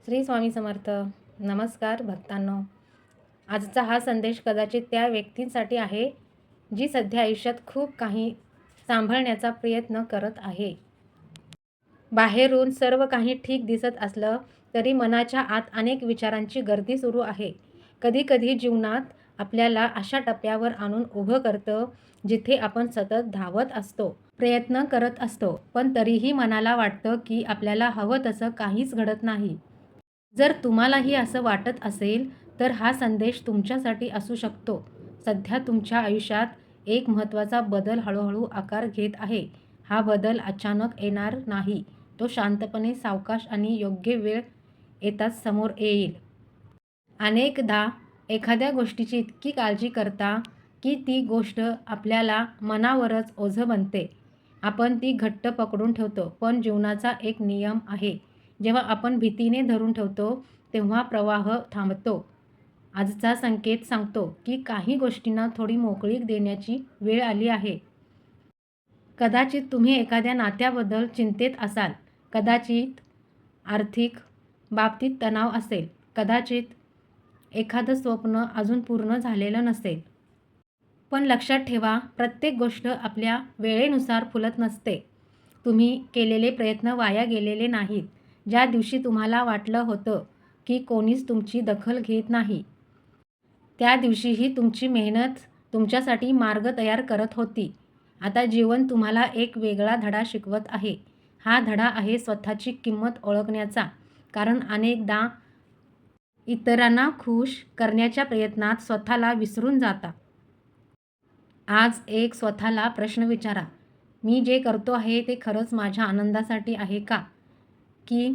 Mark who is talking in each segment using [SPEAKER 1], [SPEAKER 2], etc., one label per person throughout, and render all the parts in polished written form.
[SPEAKER 1] श्री स्वामी समर्थ. नमस्कार भक्तांनो. आजचा हा संदेश कदाचित त्या व्यक्तींसाठी आहे जी सध्या आयुष्यात खूप काही सांभाळण्याचा प्रयत्न करत आहे. बाहेरून सर्व काही ठीक दिसत असलं तरी मनाच्या आत अनेक विचारांची गर्दी सुरू आहे. कधी-कधी जीवनात आपल्याला अशा टप्प्यावर आणून उभं करतं जिथे आपण सतत धावत असतो, प्रयत्न करत असतो, पण तरीही मनाला वाटतं की आपल्याला हवं तसं काहीच घडत नाही. जर तुम्हालाही असं वाटत असेल, तर हा संदेश तुमच्यासाठी असू शकतो. सध्या तुमच्या आयुष्यात एक महत्त्वाचा बदल हळूहळू आकार घेत आहे. हा बदल अचानक येणार नाही. तो शांतपणे, सावकाश आणि योग्य वेळ येताच समोर येईल. अनेकदा एखाद्या गोष्टीची इतकी काळजी करता, की ती गोष्ट आपल्याला मनावरच ओझं बनते. आपण ती घट्ट पकडून ठेवतो. पण जीवनाचा एक नियम आहे. जेव्हा आपण भीतीने धरून ठेवतो, तेव्हा प्रवाह थांबतो. आजचा संकेत सांगतो, की काही गोष्टींना थोडी मोकळीक देण्याची वेळ आली आहे. कदाचित तुम्ही एखाद्या नात्याबद्दल चिंतेत असाल. कदाचित आर्थिक बाबतीत तणाव असेल. कदाचित एखादं स्वप्न अजून पूर्ण झालेलं नसेल. पण लक्षात ठेवा, प्रत्येक गोष्ट आपल्या वेळेनुसार फुलत नसते. तुम्ही केलेले प्रयत्न वाया गेलेले नाहीत. ज्या दिवशी तुम्हाला वाटलं होतं, की कोणीच तुमची दखल घेत नाही, त्या दिवशीही तुमची मेहनत तुमच्यासाठी मार्ग तयार करत होती. आता जीवन तुम्हाला एक वेगळा धडा शिकवत आहे. हा धडा आहे स्वतःची किंमत ओळखण्याचा. कारण अनेकदा इतरांना खुश करण्याच्या प्रयत्नात स्वतःला विसरून जाता. आज एक स्वतःला प्रश्न विचारा, मी जे करतो आहे ते खरंच माझ्या आनंदासाठी आहे का? की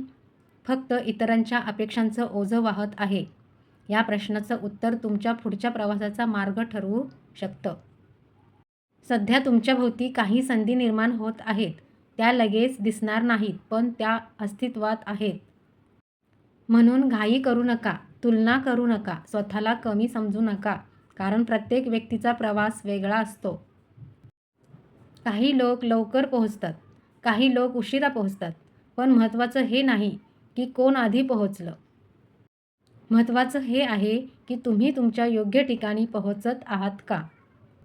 [SPEAKER 1] फक्त इतरांच्या अपेक्षांचं ओझं वाहत आहे? या प्रश्नाचं उत्तर तुमच्या पुढच्या प्रवासाचा मार्ग ठरवू शकतं. सध्या तुमच्याभोवती काही संधी निर्माण होत आहेत. त्या लगेच दिसणार नाहीत, पण त्या अस्तित्वात आहेत. म्हणून घाई करू नका, तुलना करू नका, स्वतःला कमी समजू नका. कारण प्रत्येक व्यक्तीचा प्रवास वेगळा असतो. काही लोक लवकर पोहोचतात, काही लोक उशिरा पोहोचतात. पण महत्त्वाचं हे नाही की कोण आधी पोहोचलं. महत्त्वाचं हे आहे की तुम्ही तुमच्या योग्य ठिकाणी पोहोचत आहात का?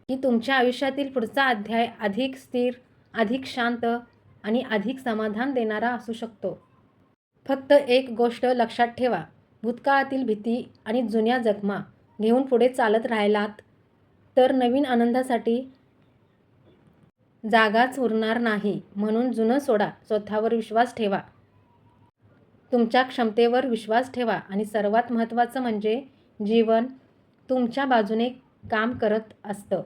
[SPEAKER 1] की तुमच्या आयुष्यातील पुढचा अध्याय अधिक स्थिर, अधिक शांत आणि अधिक समाधान देणारा असू शकतो. फक्त एक गोष्ट लक्षात ठेवा, भूतकाळातील भीती आणि जुन्या जखमा घेऊन पुढे चालत राहिलात तर नवीन आनंदासाठी जागाच उरणार नाही. म्हणून जुनं सोडा, स्वतःवर विश्वास ठेवा, तुमच्या क्षमतेवर विश्वास ठेवा आणि सर्वात महत्त्वाचं म्हणजे जीवन तुमच्या बाजूने काम करत असतं.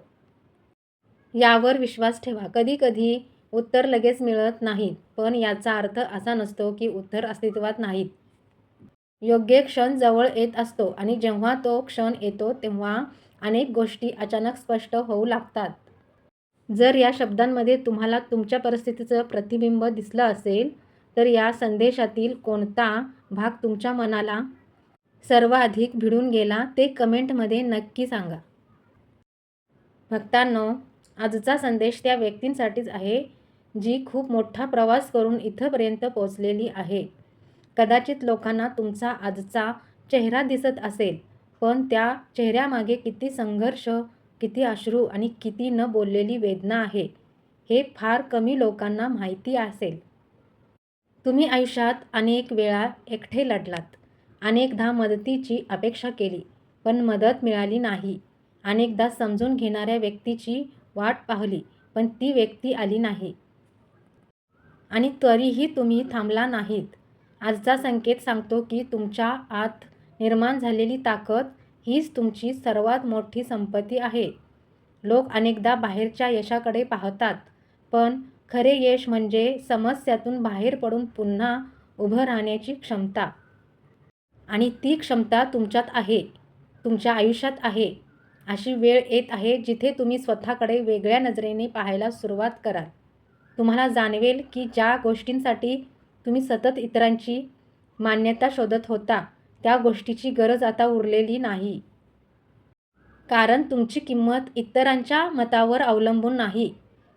[SPEAKER 1] यावर विश्वास ठेवा. कधी-कधी उत्तर लगेच मिळत नाहीत, पण याचा अर्थ असा नसतो की उत्तर अस्तित्वात नाहीत. योग्य क्षण जवळ येत असतो आणि जेव्हा तो क्षण येतो तेव्हा अनेक गोष्टी अचानक स्पष्ट होऊ लागतात. जर या शब्दांमध्ये तुम्हाला तुमच्या परिस्थितीचं प्रतिबिंब दिसलं असेल, तर या संदेशातील कोणता भाग तुमच्या मनाला सर्वाधिक भिडून गेला ते कमेंटमध्ये नक्की सांगा. भक्तांनो, आजचा संदेश त्या व्यक्तींसाठीच आहे जी खूप मोठा प्रवास करून इथपर्यंत पोहोचलेली आहे. कदाचित लोकांना तुमचा आजचा चेहरा दिसत असेल, पण त्या चेहऱ्यामागे किती संघर्ष, किती अश्रू आणि किती न बोललेली वेदना आहे, हे फार कमी लोकांना माहिती असेल. तुम्ही आयुष्यात अनेक वेळा एकटे लढलात. अनेकदा मदतीची अपेक्षा केली, पण मदत मिळाली नाही. अनेकदा समजून घेणाऱ्या व्यक्तीची वाट पाहिली, पण ती व्यक्ती आली नाही. आणि तरीही तुम्ही थांबला नाहीत. आजचा संकेत सांगतो की तुमच्या आत निर्माण झालेली ताकद हीच तुमची सर्वात मोठी संपत्ती आहे. लोक अनेकदा बाहेरच्या यशाकडे पाहतात, पण खरे यश म्हणजे समस्यातून बाहेर पडून पुन्हा उभं राहण्याची क्षमता. आणि ती क्षमता तुमच्यात आहे, तुमच्या आयुष्यात आहे. अशी वेळ येत आहे जिथे तुम्ही स्वतःकडे वेगळ्या नजरेने पाहायला सुरुवात कराल. तुम्हाला जाणवेल की ज्या गोष्टींसाठी तुम्ही सतत इतरांची मान्यता शोधत होता, त्या गोष्टीची गरज आता उरलेली नाही. कारण तुमची किंमत इतरांच्या मतावर अवलंबून नाही.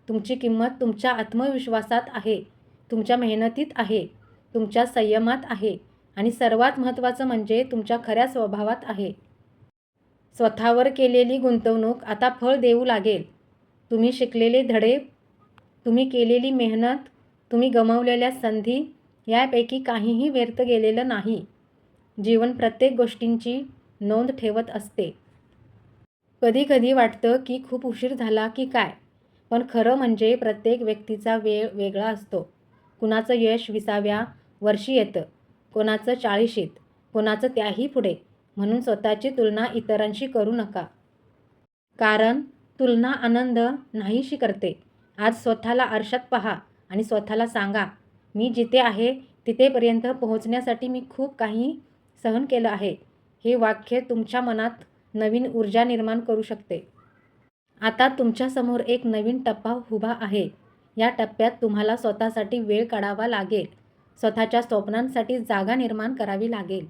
[SPEAKER 1] तुमची किंमत तुमच्या आत्मविश्वासात आहे, तुमच्या मेहनतीत आहे, तुमच्या संयमात आहे आणि सर्वात महत्त्वाचं म्हणजे तुमच्या खऱ्या स्वभावात आहे. स्वतःवर केलेली गुंतवणूक आता फळ देऊ लागेल. तुम्ही शिकलेले धडे, तुम्ही केलेली मेहनत, तुम्ही गमावलेल्या संधी यापैकी काहीही व्यर्थ गेलेलं नाही. जीवन प्रत्येक गोष्टींची नोंद ठेवत असते. कधी कधी वाटतं की खूप उशीर झाला की काय, पण खरं म्हणजे प्रत्येक व्यक्तीचा वेळ वेगळा असतो. कुणाचं यश 20व्या वर्षी येतं, कोणाचं 40शीत, कोणाचं त्याही पुढे. म्हणून स्वतःची तुलना इतरांशी करू नका, कारण तुलना आनंद नाहीशी करते. आज स्वतःला आरशात पहा आणि स्वतःला सांगा, मी जिथे आहे तिथेपर्यंत पोहोचण्यासाठी मी खूप काही सहन केलं आहे. हे वाक्य तुमच्या मनात नवीन ऊर्जा निर्माण करू शकते. आता तुमच्यासमोर एक नवीन टप्पा उभा आहे. या टप्प्यात तुम्हाला स्वतःसाठी वेळ काढावा लागेल. स्वतःच्या स्वप्नांसाठी जागा निर्माण करावी लागेल.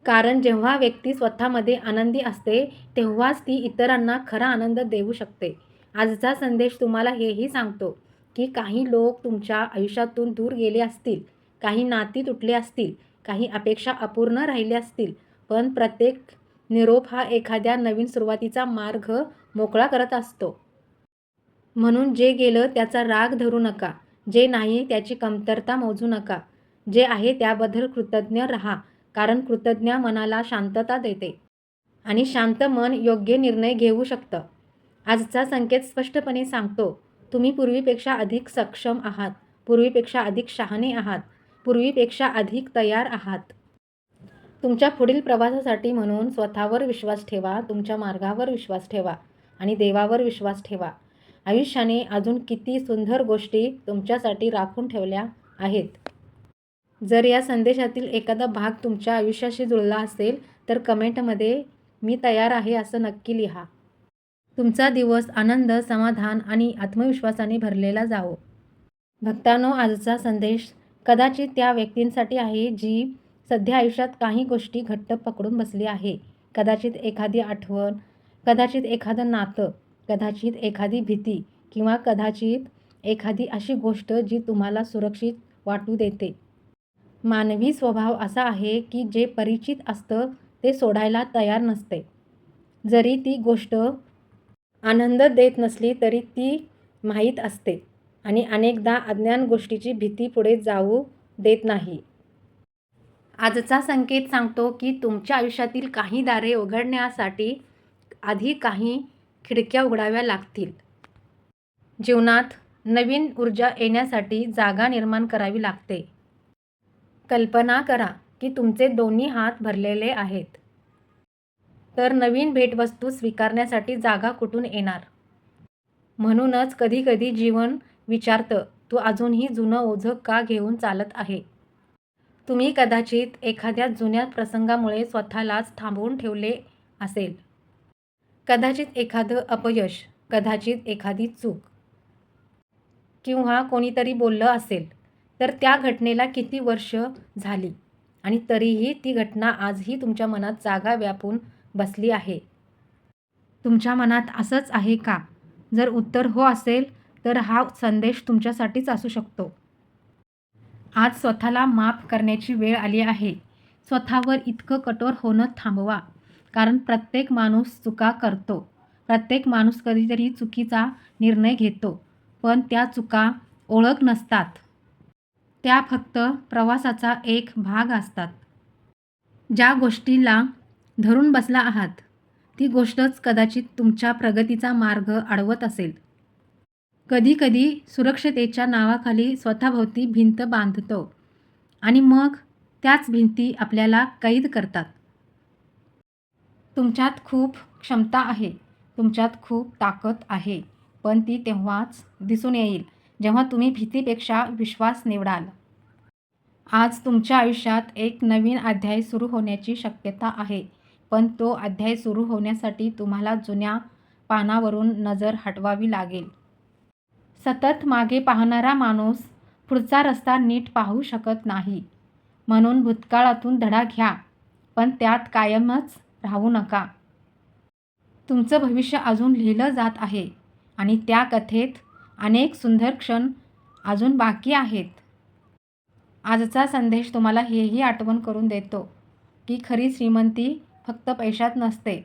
[SPEAKER 1] कारण जेव्हा व्यक्ती स्वतःमध्ये आनंदी असते, तेव्हाच ती इतरांना खरा आनंद देऊ शकते. आजचा संदेश तुम्हाला हेही सांगतो की काही लोक तुमच्या आयुष्यातून दूर गेले असतील, काही नाती तुटली असतील, काही अपेक्षा अपूर्ण राहिल्या असतील, पण प्रत्येक निरोप हा एखाद्या नवीन सुरुवातीचा मार्ग मोकळा करत असतो. म्हणून जे गेलं त्याचा राग धरू नका, जे नाही त्याची कमतरता मोजू नका. जे आहे त्याबद्दल कृतज्ञ राहा, कारण कृतज्ञ मनाला शांतता देते आणि शांत मन योग्य निर्णय घेऊ शकतं. आजचा संकेत स्पष्टपणे सांगतो, तुम्ही पूर्वीपेक्षा अधिक सक्षम आहात, पूर्वीपेक्षा अधिक शहाणे आहात, पूर्वीपेक्षा अधिक तयार आहात. तुमच्या पुढील प्रवासासाठी म्हणून स्वतःवर विश्वास ठेवा, तुमच्या मार्गावर विश्वास ठेवा आणि देवावर विश्वास ठेवा. आयुष्याने अजून किती सुंदर गोष्टी तुमच्यासाठी राखून ठेवल्या आहेत. जर या संदेशातील एखादा भाग तुमच्या आयुष्याशी जुळला असेल तर कमेंटमध्ये मी तयार आहे असं नक्की लिहा. तुमचा दिवस आनंद, समाधान आणि आत्मविश्वासाने भरलेला जावो. भक्तांनो, आजचा संदेश कदाचित त्या व्यक्तींसाठी आहे जी सध्या आयुष्यात काही गोष्टी घट्ट पकडून बसली आहे. कदाचित एखादी आठवण, कदाचित एखादं नातं, कदाचित एखादी भीती किंवा कदाचित एखादी अशी गोष्ट जी तुम्हाला सुरक्षित वाटू देते. मानवी स्वभाव असा आहे की जे परिचित असतं ते सोडायला तयार नसते. जरी ती गोष्ट आनंद देत नसली तरी ती माहीत असते आणि अनेकदा अज्ञात गोष्टीची भीती पुढे जाऊ देत नाही. आजचा संकेत सांगतो की तुमच्या आयुष्यातील काही दारे उघडण्यासाठी आधी काही खिडक्या उघडाव्या लागतील. जीवनात नवीन ऊर्जा येण्यासाठी जागा निर्माण करावी लागते. कल्पना करा की तुमचे दोन्ही हात भरलेले आहेत, तर नवीन भेटवस्तू स्वीकारण्यासाठी जागा कुठून येणार? म्हणूनच कधीकधी जीवन विचारतं, तू अजूनही जुनं ओझं का घेऊन चालत आहे? तुम्ही कदाचित एखाद्या जुन्या प्रसंगामुळे स्वतःलाच थांबवून ठेवले असेल. कदाचित एखादं अपयश, कदाचित एखादी चूक किंवा कोणीतरी बोललं असेल. तर त्या घटनेला किती वर्ष झाली आणि तरीही ती घटना आजही तुमच्या मनात जागा व्यापून बसली आहे. तुमच्या मनात असंच आहे का? जर उत्तर हो असेल तर हा संदेश तुमच्यासाठीच असू शकतो. आज स्वतःला माफ करण्याची वेळ आली आहे. स्वतःवर इतकं कठोर होणं थांबवा, कारण प्रत्येक माणूस चुका करतो. प्रत्येक माणूस कधीतरी चुकीचा निर्णय घेतो, पण त्या चुका ओळख नसतात. त्या फक्त प्रवासाचा एक भाग असतात. ज्या गोष्टीला धरून बसला आहात ती गोष्टच कदाचित तुमच्या प्रगतीचा मार्ग अडवत असेल. कधीकधी सुरक्षतेच्या नावाखाली स्वतःभोवती भिंत बांधतो आणि मग त्याच भिंती आपल्याला कैद करतात. तुमच्यात खूप क्षमता आहे, तुमच्यात खूप ताकद आहे, पण ती तेव्हाच दिसून येईल जेव्हा तुम्ही भीतीपेक्षा विश्वास निवडाल. आज तुमच्या आयुष्यात एक नवीन अध्याय सुरू होण्याची शक्यता आहे, पण तो अध्याय सुरू होण्यासाठी तुम्हाला जुन्या पानावरून नजर हटवावी लागेल. सतत मागे पाहणारा माणूस पुढचा रस्ता नीट पाहू शकत नाही. म्हणून भूतकाळातून धडा घ्या, पण त्यात कायमच राहू नका. तुमचं भविष्य अजून लिहिलं जात आहे आणि त्या कथेत अनेक सुंदर क्षण अजून बाकी आहेत. आजचा संदेश तुम्हाला हेही आठवण करून देतो की खरी श्रीमंती फक्त पैशात नसते.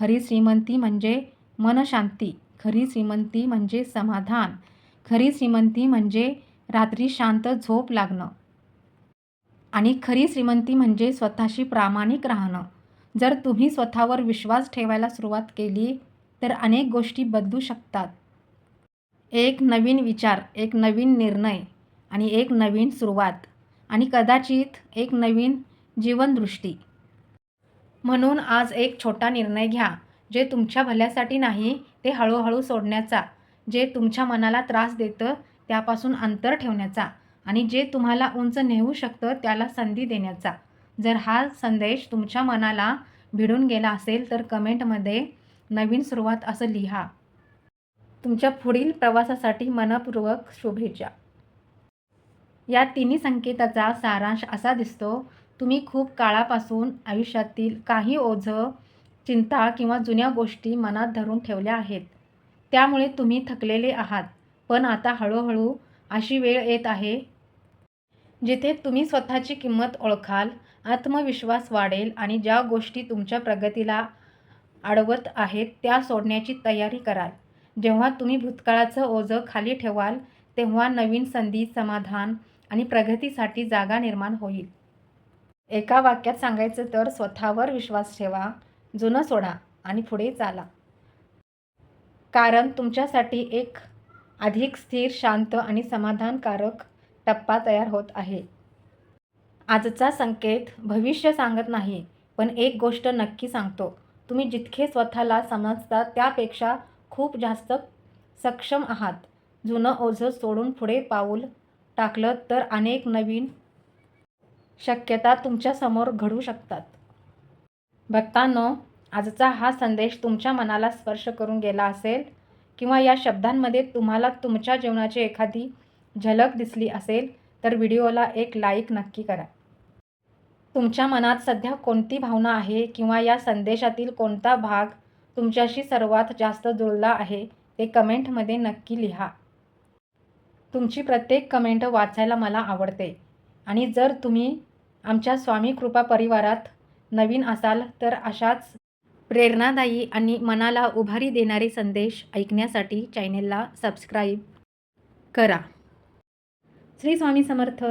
[SPEAKER 1] खरी श्रीमंती म्हणजे मनशांती, खरी श्रीमंती म्हणजे समाधान, खरी श्रीमंती म्हणजे रात्री शांत झोप लागणं आणि खरी श्रीमंती म्हणजे स्वतःशी प्रामाणिक राहणं. जर तुम्ही स्वतःवर विश्वास ठेवायला सुरुवात केली तर अनेक गोष्टी बदलू शकतात. एक नवीन विचार, एक नवीन निर्णय आणि एक नवीन सुरुवात आणि कदाचित एक नवीन जीवनदृष्टी. म्हणून आज एक छोटा निर्णय घ्या, जे तुमच्या भल्यासाठी नाही, ते हळूहळू सोडण्याचा, जे तुमच्या मनाला त्रास देतं त्यापासून अंतर ठेवण्याचा आणि जे तुम्हाला उंच नेऊ शकतं त्याला संधी देण्याचा. जर हा संदेश तुमच्या मनाला भिडून गेला असेल तर कमेंटमध्ये नवीन सुरुवात असं लिहा. तुमच्या पुढील प्रवासासाठी मनःपूर्वक शुभेच्छा. या तिन्ही संकेताचा सारांश असा दिसतो: तुम्ही खूप काळापासून आयुष्यातील काही ओझं, चिंता किंवा जुन्या गोष्टी मनात धरून ठेवल्या आहेत. त्यामुळे तुम्ही थकलेले आहात. पण आता हळूहळू अशी वेळ येत आहे जिथे तुम्ही स्वतःची किंमत ओळखाल, आत्मविश्वास वाढेल आणि ज्या गोष्टी तुमच्या प्रगतीला अडवत आहेत त्या सोडण्याची तयारी कराल. जेव्हा तुम्ही भूतकाळाचं ओझं खाली ठेवाल, तेव्हा नवीन संधी, समाधान आणि प्रगतीसाठी जागा निर्माण होईल. एका वाक्यात सांगायचं तर स्वतःवर विश्वास ठेवा, जुनं सोडा आणि पुढे चाला. कारण तुमच्यासाठी एक अधिक स्थिर, शांत आणि समाधानकारक टप्पा तयार होत आहे. आजचा संकेत भविष्य सांगत नाही, पण एक गोष्ट नक्की सांगतो: तुम्ही जितके स्वतःला समजता त्यापेक्षा खूप जास्त सक्षम आहात. जुनं ओझं सोडून पुढे पाऊल टाकलं तर अनेक नवीन शक्यता तुमच्यासमोर घडू शकतात. भक्तांनो, आजचा हा संदेश तुमच्या मनाला स्पर्श करून गेला असेल किंवा या शब्दांमध्ये तुम्हाला तुमच्या जीवनाची एखादी झलक दिसली असेल तर व्हिडिओला एक लाईक नक्की करा. तुमच्या मनात सध्या कोणती भावना आहे किंवा या संदेशातील कोणता भाग तुमच्याशी सर्वात जास्त जुळला आहे ते कमेंटमध्ये नक्की लिहा. तुमची प्रत्येक कमेंट वाचायला मला आवडते आणि जर तुम्ही आमच्या स्वामी कृपा परिवारात नवीन असाल तर अशाच प्रेरणादायी आणि मनाला उभारी देणारे संदेश ऐकण्यासाठी चॅनेलला सबस्क्राईब करा. श्री स्वामी समर्थ.